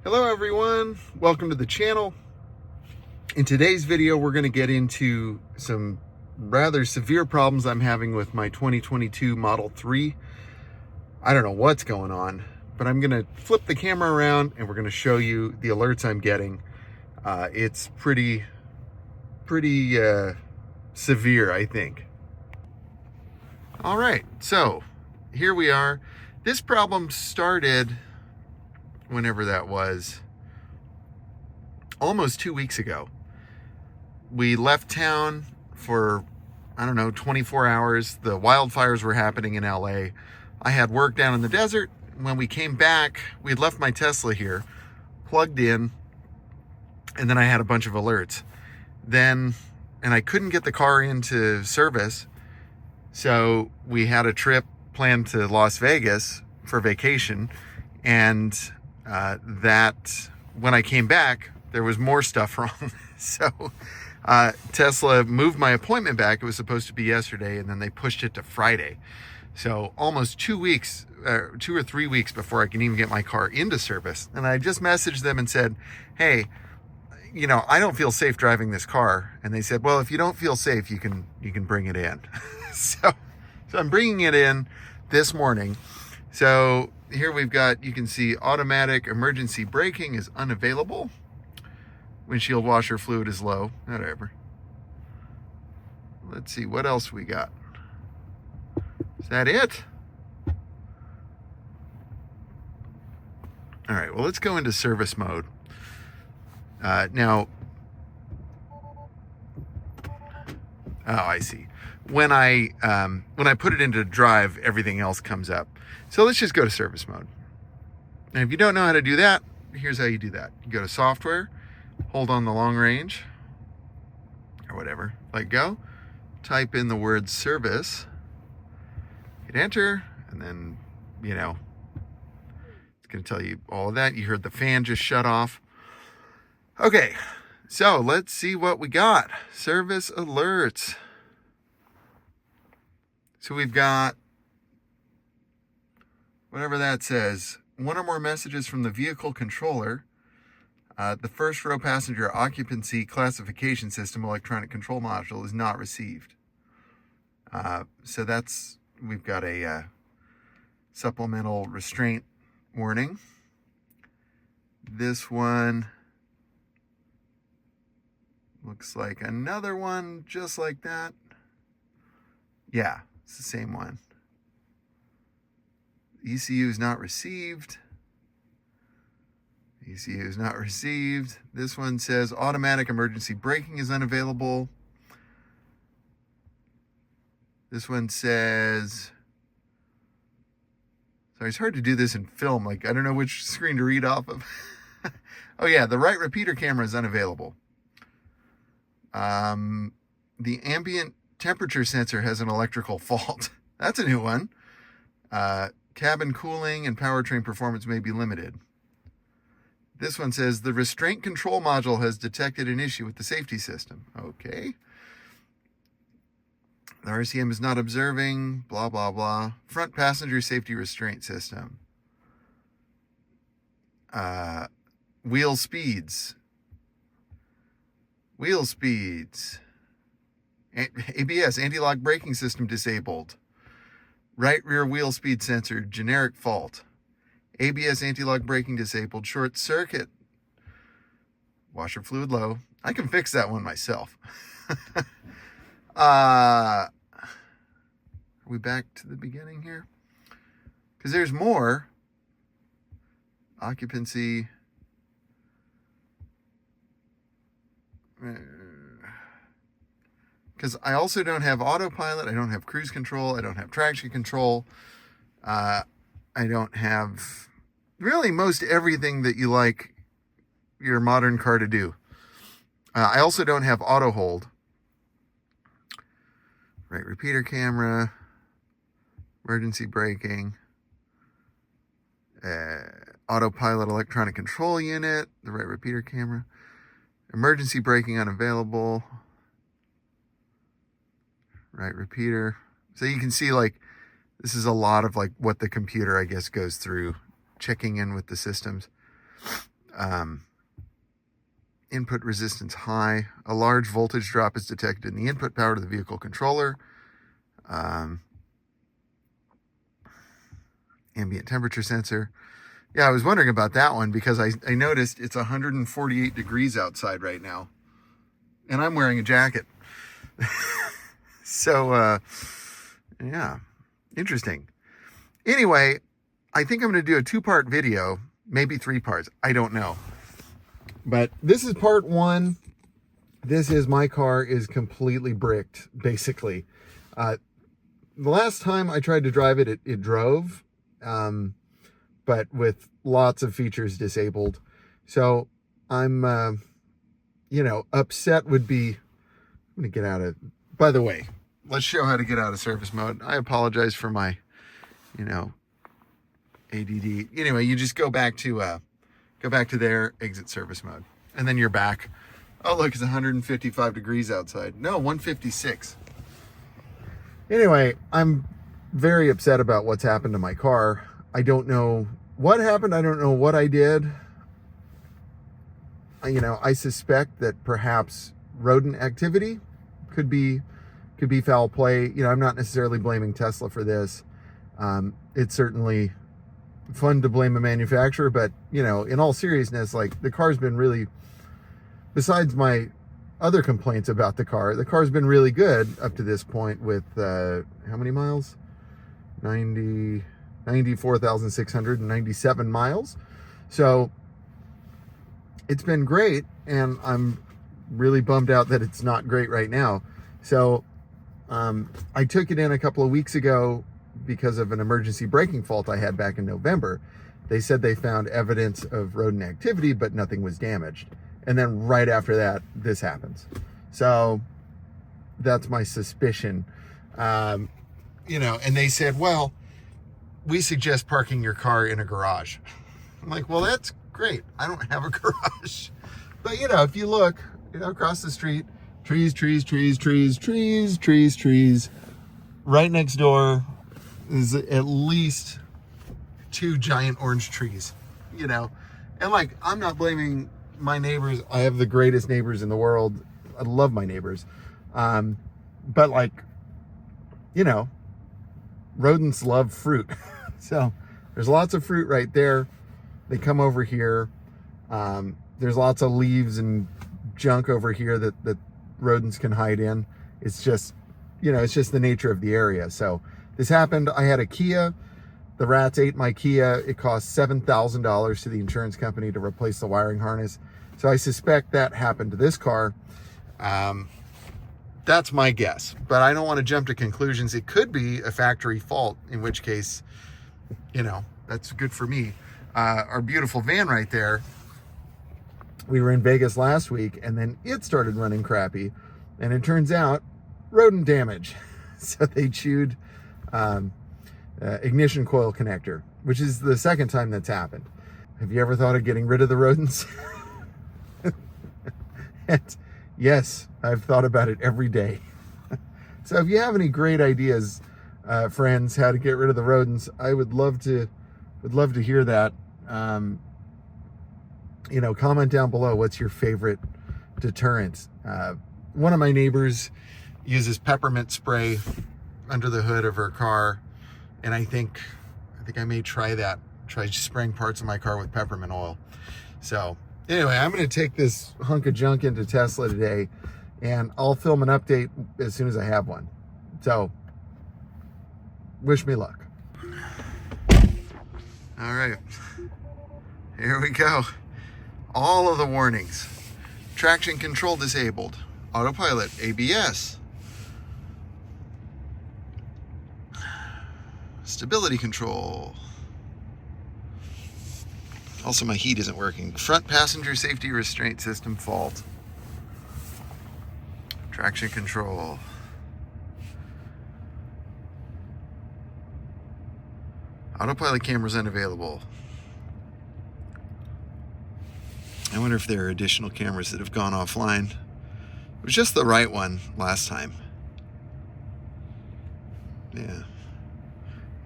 Hello everyone, welcome to the channel. In today's video, we're going to get into some rather severe problems I'm having with my 2022 Model 3. I don't know what's going on, but I'm going to flip the camera around and we're going to show you the alerts I'm getting. It's pretty severe, I think. All right, so here we are. This problem started whenever that was, almost 2 weeks ago. We left town for, I don't know, 24 hours. The wildfires were happening in LA. I had work down in the desert. When we came back, we had left my Tesla here, plugged in, and then I had a bunch of alerts. And I couldn't get the car into service, so we had a trip planned to Las Vegas for vacation, and that when I came back, there was more stuff wrong. So Tesla moved my appointment back. It was supposed to be yesterday, and then they pushed it to Friday. So almost 2 weeks, 2 or 3 weeks before I can even get my car into service. And I just messaged them and said, hey, you know, I don't feel safe driving this car. And they said, well, if you don't feel safe, you can bring it in. So I'm bringing it in this morning. So here we've got, you can see automatic emergency braking is unavailable. Windshield washer fluid is low, whatever. Let's see, what else we got? Is that it? All right, well, let's go into service mode. Now, oh, I see. When I put it into drive, everything else comes up. So let's just go to service mode. And if you don't know how to do that, here's how you do that. You go to software, hold on the long range, or whatever, let go, type in the word service, hit enter, and then, you know, it's going to tell you all of that. You heard the fan just shut off. Okay, so let's see what we got. Service alerts. So we've got, whatever that says, one or more messages from the vehicle controller. The first row passenger occupancy classification system electronic control module is not received. So we've got a supplemental restraint warning. This one looks like another one just like that. Yeah, it's the same one. ECU is not received. ECU is not received. This one says automatic emergency braking is unavailable. This one says, sorry, it's hard to do this in film. Like, I don't know which screen to read off of. Oh yeah, the right repeater camera is unavailable. The ambient temperature sensor has an electrical fault. That's a new one. Cabin cooling and powertrain performance may be limited. This one says the restraint control module has detected an issue with the safety system. Okay. The RCM is not observing, blah, blah, blah. Front passenger safety restraint system. Wheel speeds. Wheel speeds. ABS, anti-lock braking system disabled. Right rear wheel speed sensor, generic fault. ABS anti-lock braking disabled. Short circuit. Washer fluid low. I can fix that one myself. Are we back to the beginning here? Because there's more. Occupancy. Because I also don't have autopilot, I don't have cruise control, I don't have traction control, I don't have really most everything that you like your modern car to do. I also don't have auto hold. Right repeater camera, emergency braking, autopilot electronic control unit, the right repeater camera, emergency braking unavailable. Right repeater. So you can see, like, this is a lot of like what the computer, I guess, goes through, checking in with the systems. Input resistance high. A large voltage drop is detected in the input power to the vehicle controller. Ambient temperature sensor. Yeah, I was wondering about that one because I noticed it's 148 degrees outside right now. And I'm wearing a jacket. So, yeah, interesting. Anyway, I think I'm going to do a 2-part video, maybe 3 parts. I don't know. But this is part 1. This is my car is completely bricked, basically. The last time I tried to drive it, it drove, but with lots of features disabled. So I'm, you know, upset would be, I'm going to get out of, by the way, let's show how to get out of service mode. I apologize for my, you know, ADD. Anyway, you just go back to there, exit service mode, and then you're back. Oh, look, it's 155 degrees outside. No, 156. Anyway, I'm very upset about what's happened to my car. I don't know what happened. I don't know what I did. You know, I suspect that perhaps rodent activity could be foul play. You know, I'm not necessarily blaming Tesla for this. It's certainly fun to blame a manufacturer, but, you know, in all seriousness, like, the car's been really, besides my other complaints about the car's been really good up to this point with, how many miles? 94,697 miles. So it's been great, and I'm really bummed out that it's not great right now. So I took it in a couple of weeks ago because of an emergency braking fault I had back in November. They said they found evidence of rodent activity, but nothing was damaged. And then right after that, this happens. So that's my suspicion. You know, and they said, well, we suggest parking your car in a garage. I'm like, well, that's great. I don't have a garage. But, you know, if you look, you know, across the street, trees. Right next door is at least 2 giant orange trees, you know. And, like, I'm not blaming my neighbors. I have the greatest neighbors in the world. I love my neighbors. But, like, you know, rodents love fruit. So there's lots of fruit right there. They come over here. There's lots of leaves and junk over here that rodents can hide in. It's just, you know, it's just the nature of the area. So this happened. I had a Kia. The rats ate my Kia. It cost $7,000 to the insurance company to replace the wiring harness. So I suspect that happened to this car. That's my guess, but I don't want to jump to conclusions. It could be a factory fault, in which case, you know, that's good for me. Our beautiful van right there, we were in Vegas last week, and then it started running crappy, and it turns out rodent damage. So they chewed ignition coil connector, which is the second time that's happened. Have you ever thought of getting rid of the rodents? Yes, I've thought about it every day. So if you have any great ideas, friends, how to get rid of the rodents, I would love to hear that. You know, comment down below, what's your favorite deterrent? One of my neighbors uses peppermint spray under the hood of her car, and I think I may try that. Try spraying parts of my car with peppermint oil. So anyway, I'm going to take this hunk of junk into Tesla today, and I'll film an update as soon as I have one. So wish me luck. All right, here we go. All of the warnings: traction control disabled, autopilot, ABS, stability control. Also, my heat isn't working. Front passenger safety restraint system fault. Traction control. Autopilot cameras unavailable. I wonder if there are additional cameras that have gone offline. It was just the right one last time. Yeah.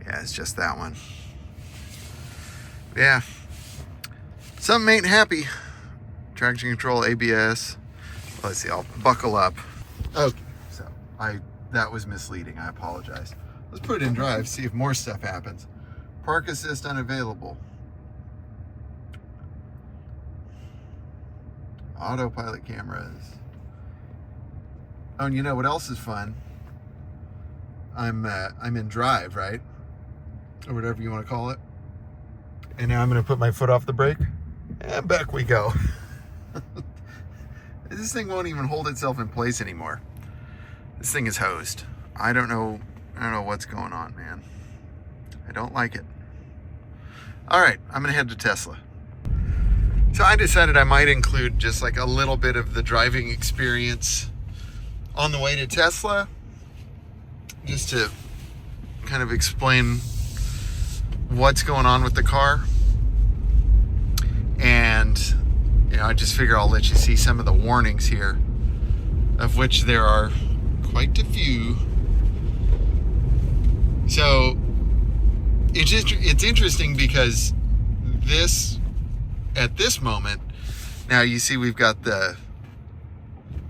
Yeah, it's just that one. Yeah. Something ain't happy. Traction control, ABS. Let's see, I'll buckle up. Okay, so that was misleading, I apologize. Let's put it in drive, see if more stuff happens. Park assist unavailable. Autopilot cameras. Oh, and you know what else is fun? I'm in drive, right? Or whatever you want to call it. And now I'm going to put my foot off the brake. And back we go. This thing won't even hold itself in place anymore. This thing is hosed. I don't know what's going on, man. I don't like it. All right, I'm going to head to Tesla. So I decided I might include just like a little bit of the driving experience on the way to Tesla, just to kind of explain what's going on with the car. And, you know, I just figure I'll let you see some of the warnings here, of which there are quite a few. So it's interesting because at this moment, now you see we've got the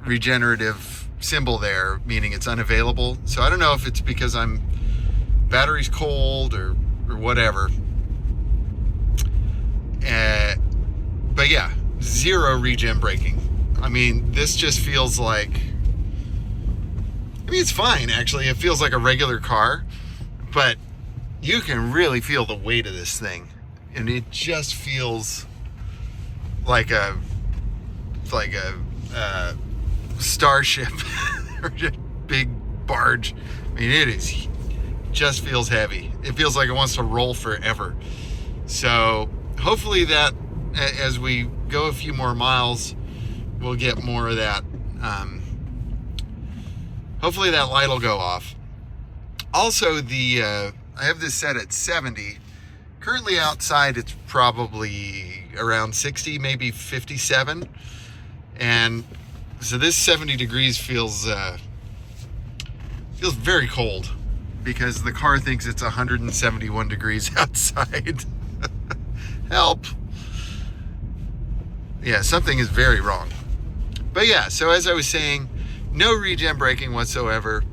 regenerative symbol there, meaning it's unavailable. So I don't know if it's because battery's cold or whatever. But yeah, zero regen braking. I mean, this just feels like, it's fine actually. It feels like a regular car, but you can really feel the weight of this thing. And it just feels like a starship or a big barge. I mean, it just feels heavy. It feels like it wants to roll forever. So hopefully that, as we go a few more miles, we'll get more of that. Hopefully that light will go off. Also, I have this set at 70. Currently outside, it's probably around 60, maybe 57. And so this 70 degrees feels very cold because the car thinks it's 171 degrees outside. Help. Yeah, something is very wrong. But yeah, so as I was saying, no regen braking whatsoever.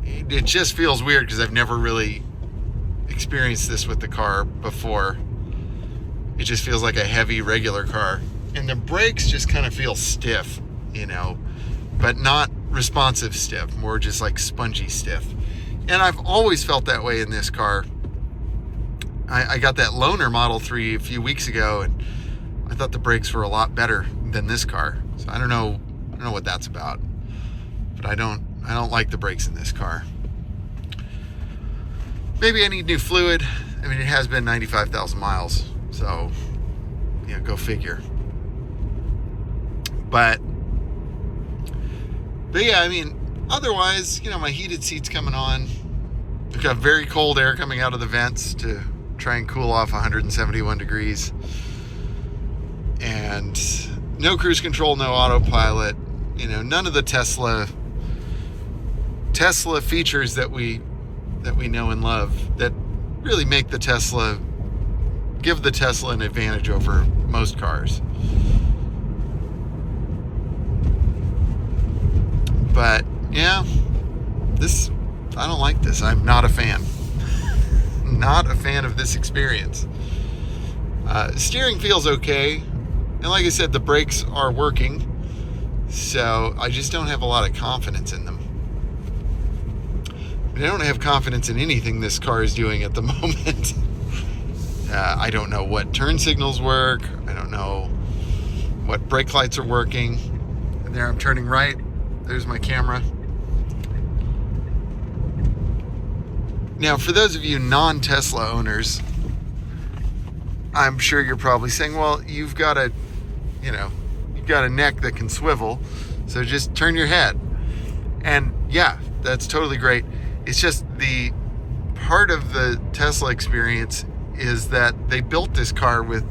It just feels weird because I've never really experienced this with the car before. It just feels like a heavy regular car. And the brakes just kind of feel stiff, you know, but not responsive stiff, more just like spongy stiff. And I've always felt that way in this car. I got that Loaner Model 3 a few weeks ago, and I thought the brakes were a lot better than this car. So I don't know what that's about. But I don't like the brakes in this car. Maybe I need new fluid. I mean, it has been 95,000 miles, so yeah, go figure. But yeah, I mean, otherwise, you know, my heated seat's coming on. We've got very cold air coming out of the vents to try and cool off 171 degrees. And no cruise control, no autopilot. You know, none of the Tesla features that we know and love that really make give the Tesla an advantage over most cars. But yeah, I don't like this. I'm not a fan. Not a fan of this experience. Steering feels okay. And like I said, the brakes are working. So I just don't have a lot of confidence in them. I don't have confidence in anything this car is doing at the moment. I don't know what turn signals work. I don't know what brake lights are working. And there I'm turning right. There's my camera. Now, for those of you non-Tesla owners, I'm sure you're probably saying, well, you've got a neck that can swivel, so just turn your head. And yeah, that's totally great. It's just the part of the Tesla experience is that they built this car with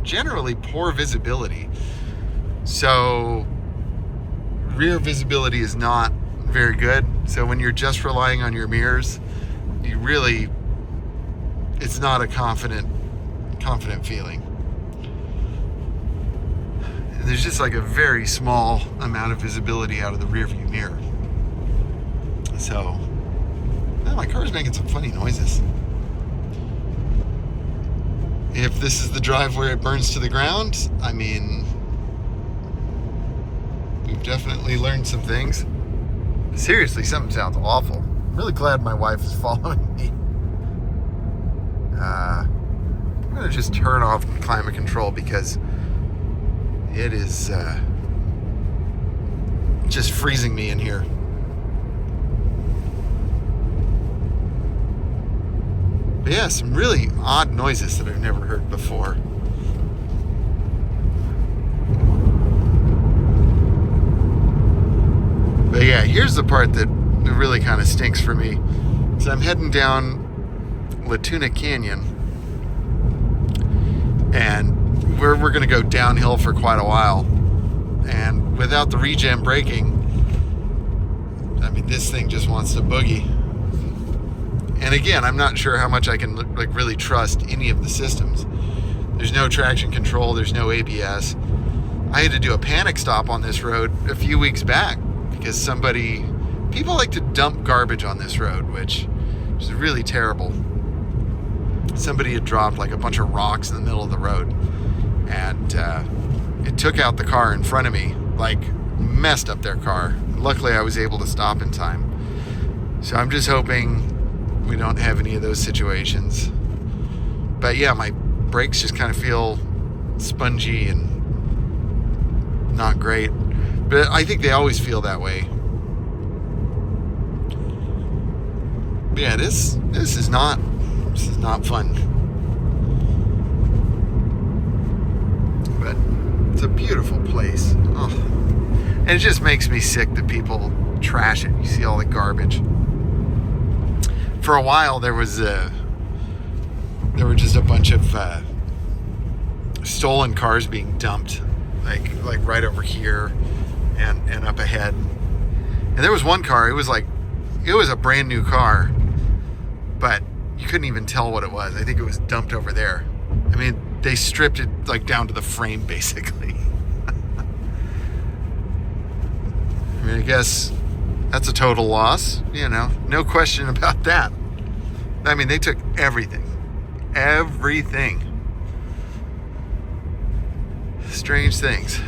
generally poor visibility. So rear visibility is not very good. So when you're just relying on your mirrors, it's not a confident feeling. there's just like a very small amount of visibility out of the rear view mirror. So, oh, my car's making some funny noises. If this is the drive where it burns to the ground, I mean, we've definitely learned some things. Seriously, something sounds awful. I'm really glad my wife is following me. I'm going to just turn off climate control because it is just freezing me in here. But yeah, some really odd noises that I've never heard before. But yeah, here's the part that really kind of stinks for me. So I'm heading down La Tuna Canyon, and we're going to go downhill for quite a while. And without the regen braking, I mean, this thing just wants to boogie. And again, I'm not sure how much I can like really trust any of the systems. There's no traction control, there's no ABS. I had to do a panic stop on this road a few weeks back because people like to dump garbage on this road, which is really terrible. Somebody had dropped like a bunch of rocks in the middle of the road, and it took out the car in front of me, like messed up their car. Luckily, I was able to stop in time. So I'm just hoping we don't have any of those situations. But yeah, my brakes just kind of feel spongy and not great. But I think they always feel that way. But yeah, this is not fun. But it's a beautiful place. Oh. And it just makes me sick that people trash it. You see all the garbage. For a while, there were just a bunch of stolen cars being dumped, like right over here and up ahead. And there was one car. It was a brand new car, but you couldn't even tell what it was. I think it was dumped over there. I mean, they stripped it like down to the frame, basically. I mean, I guess that's a total loss, no question about that. I mean, they took everything. Strange things.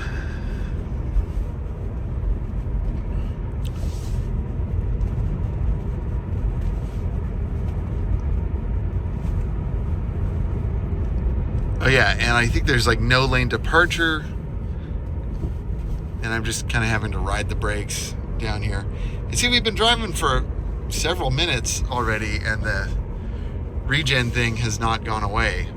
Oh yeah, and I think there's like no lane departure, and I'm just kind of having to ride the brakes down here. And see, we've been driving for several minutes already, and the regen thing has not gone away.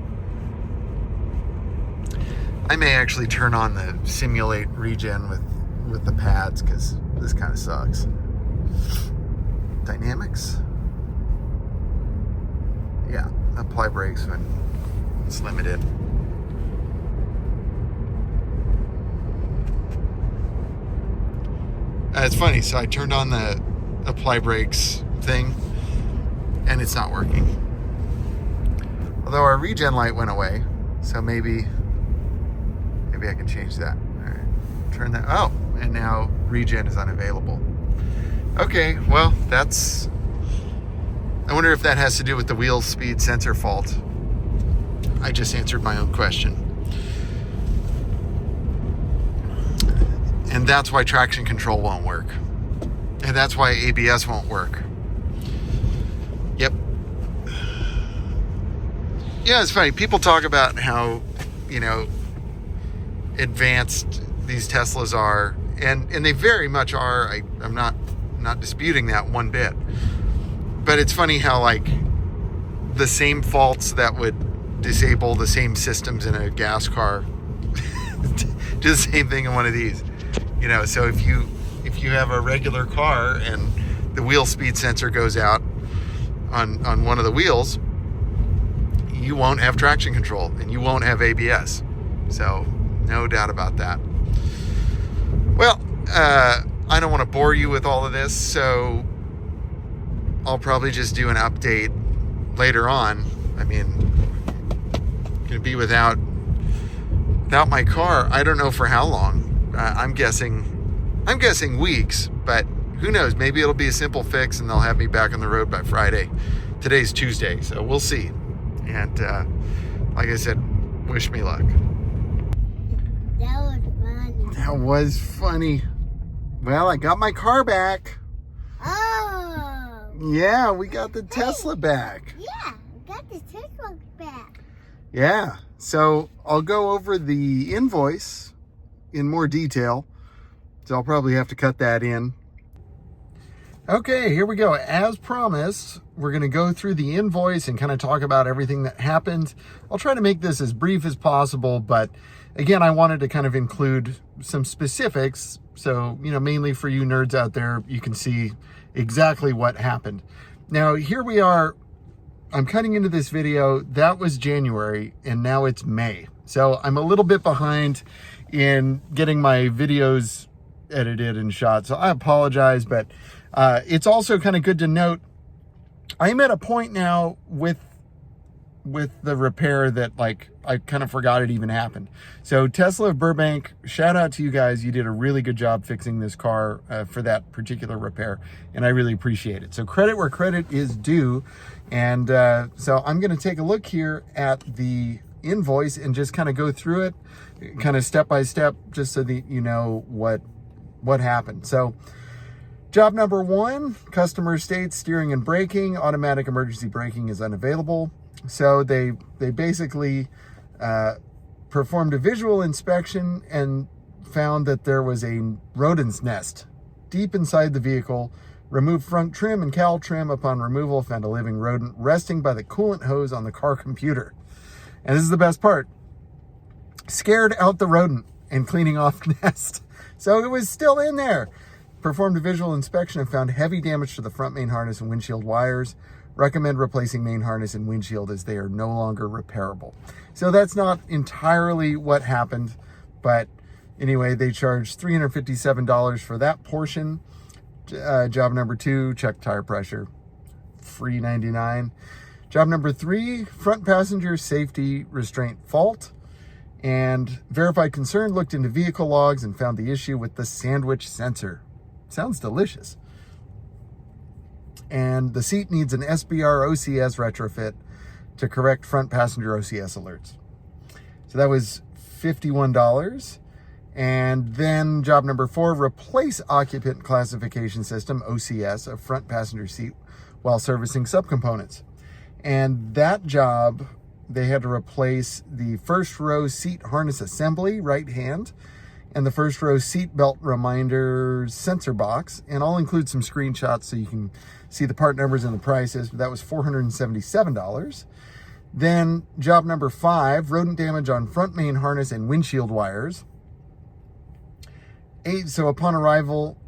I may actually turn on the simulate regen with the pads, because this kind of sucks. Dynamics? Yeah, apply brakes when it's limited. It's funny, so I turned on the apply brakes thing, and it's not working. Although our regen light went away, so maybe I can change that. All right, turn that. Oh, and now regen is unavailable. Okay, well, I wonder if that has to do with the wheel speed sensor fault. I just answered my own question. And that's why traction control won't work. And that's why ABS won't work. Yep. Yeah, it's funny. People talk about how, advanced these Teslas are. And they very much are. I'm not disputing that one bit. But it's funny how, like, the same faults that would disable the same systems in a gas car do the same thing in one of these. So if you have a regular car and the wheel speed sensor goes out on one of the wheels, you won't have traction control and you won't have ABS. So no doubt about that. Well, I don't want to bore you with all of this, so I'll probably just do an update later on. I mean, going to be without without my car, I don't know for how long. I'm guessing weeks, but who knows? Maybe it'll be a simple fix and they'll have me back on the road by Friday. Today's Tuesday, so we'll see. And like I said, wish me luck. That was funny. That was funny. Well, I got my car back. Oh. Yeah, we got the Tesla back. Yeah, we got the Tesla back. Yeah, so I'll go over the invoice in more detail. So I'll probably have to cut that in. Okay, here we go. As promised, we're going to go through the invoice and kind of talk about everything that happened. I'll try to make this as brief as possible, but again, I wanted to kind of include some specifics. So, mainly for you nerds out there, you can see exactly what happened. Now, here we are. I'm cutting into this video. That was January, and now it's May. So I'm a little bit behind in getting my videos edited and shot. So I apologize, but it's also kind of good to note, I'm at a point now with the repair that I kind of forgot it even happened. So Tesla of Burbank, shout out to you guys. You did a really good job fixing this car for that particular repair, and I really appreciate it. So credit where credit is due. And so I'm going to take a look here at the invoice and just kind of go through it kind of step by step, just so that you know what happened. So job number 1, customer states steering and braking, automatic emergency braking is unavailable. So they basically performed a visual inspection and found that there was a rodent's nest deep inside the vehicle. Removed front trim and cowl trim. Upon removal, found a living rodent resting by the coolant hose on the car computer. And this is the best part. Scared out the rodent and cleaning off nest. So it was still in there. Performed a visual inspection and found heavy damage to the front main harness and windshield wires. Recommend replacing main harness and windshield as they are no longer repairable. So that's not entirely what happened, but anyway, they charged $357 for that portion. Job number 2, check tire pressure, free $99. Job number 3, front passenger safety restraint fault. And verified concern looked into vehicle logs and found the issue with the sandwich sensor. Sounds delicious. And the seat needs an SBR OCS retrofit to correct front passenger OCS alerts. So that was $51. And then job number 4, replace occupant classification system, OCS, of front passenger seat while servicing subcomponents. And that job, they had to replace the first row seat harness assembly, right hand, and the first row seat belt reminder sensor box. And I'll include some screenshots so you can see the part numbers and the prices. But that was $477. Then job number 5, rodent damage on front main harness and windshield wires. So upon arrival,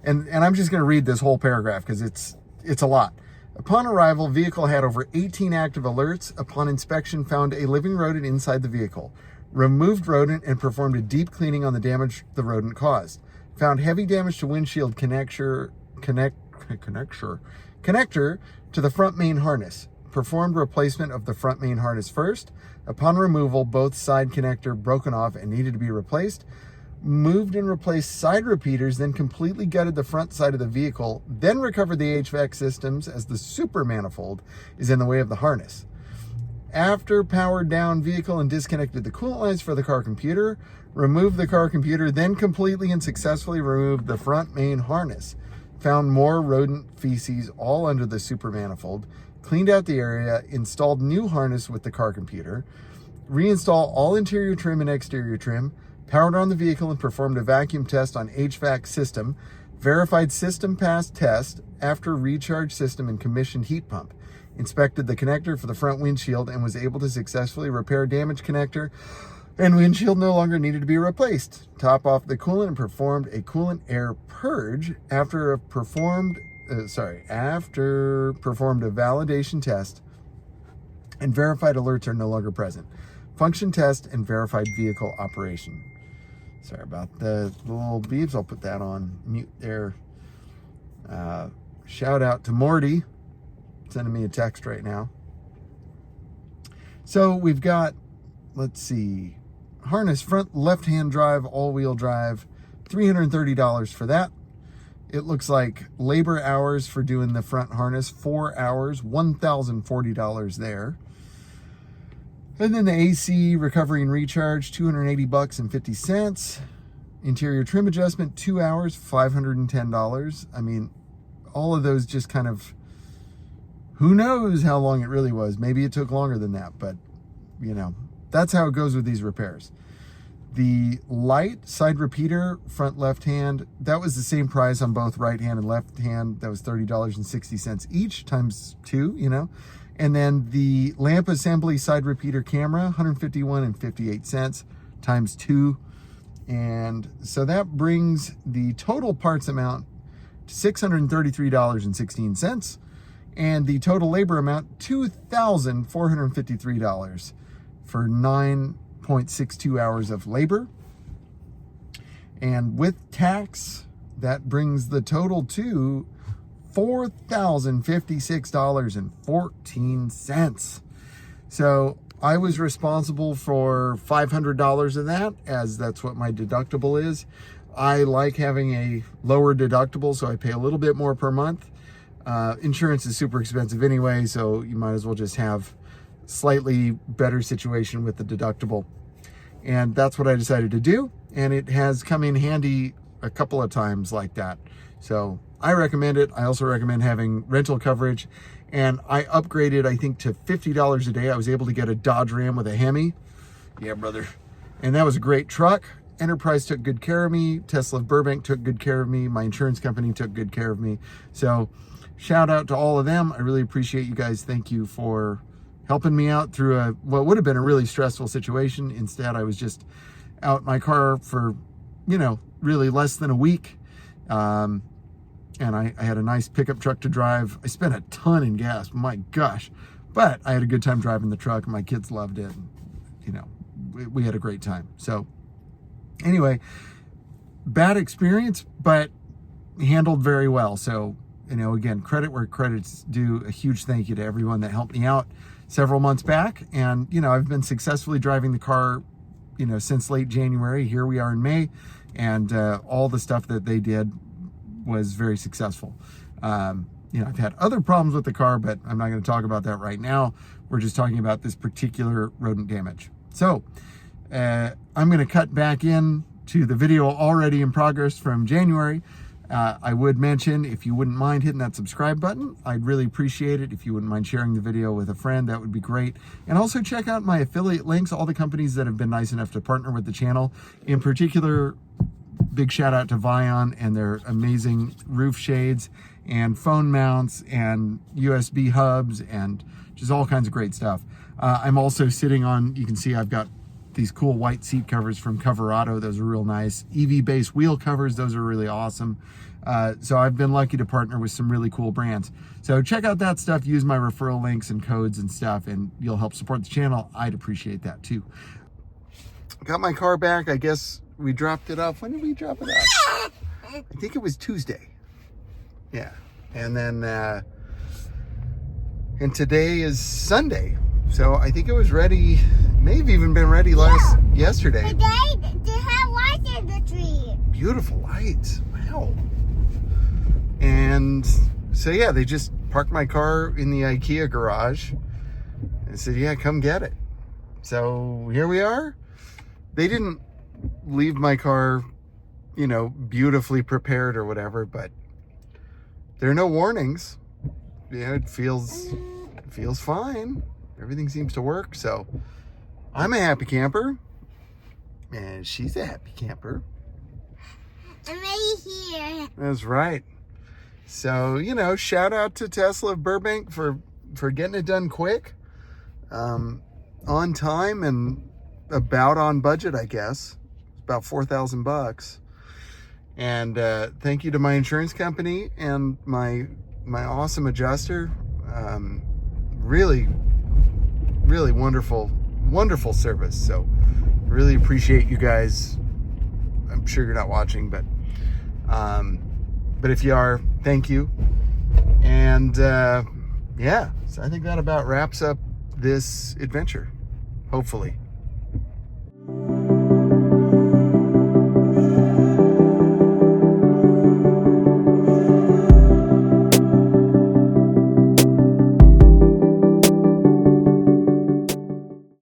and I'm just going to read this whole paragraph because it's a lot. Upon arrival, vehicle had over 18 active alerts. Upon inspection, found a living rodent inside the vehicle. Removed rodent and performed a deep cleaning on the damage the rodent caused. Found heavy damage to windshield connector to the front main harness. Performed replacement of the front main harness first. Upon removal, both side connector broken off and needed to be replaced. Moved and replaced side repeaters, then completely gutted the front side of the vehicle, then recovered the HVAC systems as the super manifold is in the way of the harness. After powered down vehicle and disconnected the coolant lines for the car computer, removed the car computer, then completely and successfully removed the front main harness. Found more rodent feces all under the super manifold, cleaned out the area, installed new harness with the car computer, reinstalled all interior trim and exterior trim, powered on the vehicle and performed a vacuum test on HVAC system, verified system pass test after recharge system and commissioned heat pump, inspected the connector for the front windshield and was able to successfully repair damaged connector and windshield no longer needed to be replaced. Top off the coolant and performed a coolant air purge after performed a validation test and verified alerts are no longer present. Function test and verified vehicle operation. Sorry about the little beeps. I'll put that on mute there. Shout out to Morty, sending me a text right now. So we've got, let's see, harness front left-hand drive, all-wheel drive, $330 for that. It looks like labor hours for doing the front harness, 4 hours, $1,040 there. And then the AC recovery and recharge, $280 and 50 cents. Interior trim adjustment, 2 hours, $510. I mean, all of those just kind of, who knows how long it really was. Maybe it took longer than that, but you know, that's how it goes with these repairs. The light side repeater, front left hand, that was the same price on both right hand and left hand. That was $30.60 each times 2, you know. And then the lamp assembly side repeater camera, $151 and 58 cents times 2. And so that brings the total parts amount to $633.16. And the total labor amount, $2,453 for 9.62 hours of labor. And with tax, that brings the total to $4,056.14. So I was responsible for $500 of that, as that's what my deductible is. I like having a lower deductible, so I pay a little bit more per month. Insurance is super expensive anyway, so you might as well just have slightly better situation with the deductible. And that's what I decided to do, and it has come in handy a couple of times like that. So I recommend it. I also recommend having rental coverage, and I upgraded, I think, to $50 a day. I was able to get a Dodge Ram with a Hemi. Yeah, brother. And that was a great truck. Enterprise took good care of me. Tesla of Burbank took good care of me. My insurance company took good care of me. So shout out to all of them. I really appreciate you guys. Thank you for helping me out through what would have been a really stressful situation. Instead, I was just out in my car for, you know, really less than a week. And I had a nice pickup truck to drive. I spent a ton in gas, my gosh. But I had a good time driving the truck, and my kids loved it. And, you know, we had a great time. So anyway, bad experience, but handled very well. So, you know, again, credit where credit's due. A huge thank you to everyone that helped me out several months back. And, you know, I've been successfully driving the car, you know, since late January. Here we are in May, and all the stuff that they did was very successful. You know, I've had other problems with the car, but I'm not going to talk about that right now. We're just talking about this particular rodent damage. So I'm going to cut back in to the video already in progress from January. I would mention, if you wouldn't mind hitting that subscribe button, I'd really appreciate it. If you wouldn't mind sharing the video with a friend, that would be great. And also check out my affiliate links, all the companies that have been nice enough to partner with the channel. In particular, big shout out to VION and their amazing roof shades and phone mounts and USB hubs and just all kinds of great stuff. I'm also sitting on, you can see I've got these cool white seat covers from Coverado. Those are real nice. EV-based wheel covers. Those are really awesome. So I've been lucky to partner with some really cool brands. So check out that stuff. Use my referral links and codes and stuff, and you'll help support the channel. I'd appreciate that too. Got my car back. I guess we dropped it off. When did we drop it off? I think it was Tuesday. Yeah. And then, and today is Sunday. So I think it was ready, may have even been ready yesterday. Today, they have lights in the tree. Beautiful lights. Wow. And so, yeah, they just parked my car in the IKEA garage and said, yeah, come get it. So here we are. They didn't leave my car, you know, beautifully prepared or whatever, but there are no warnings. Yeah, it feels fine. Everything seems to work. So I'm a happy camper, and she's a happy camper. I'm right here. That's right. So, you know, shout out to Tesla of Burbank for getting it done quick, on time, and about on budget, I guess. About $4,000. And thank you to my insurance company and my awesome adjuster. Really wonderful service. So really appreciate you guys. I'm sure you're not watching, but if you are, thank you. And yeah, so I think that about wraps up this adventure, hopefully.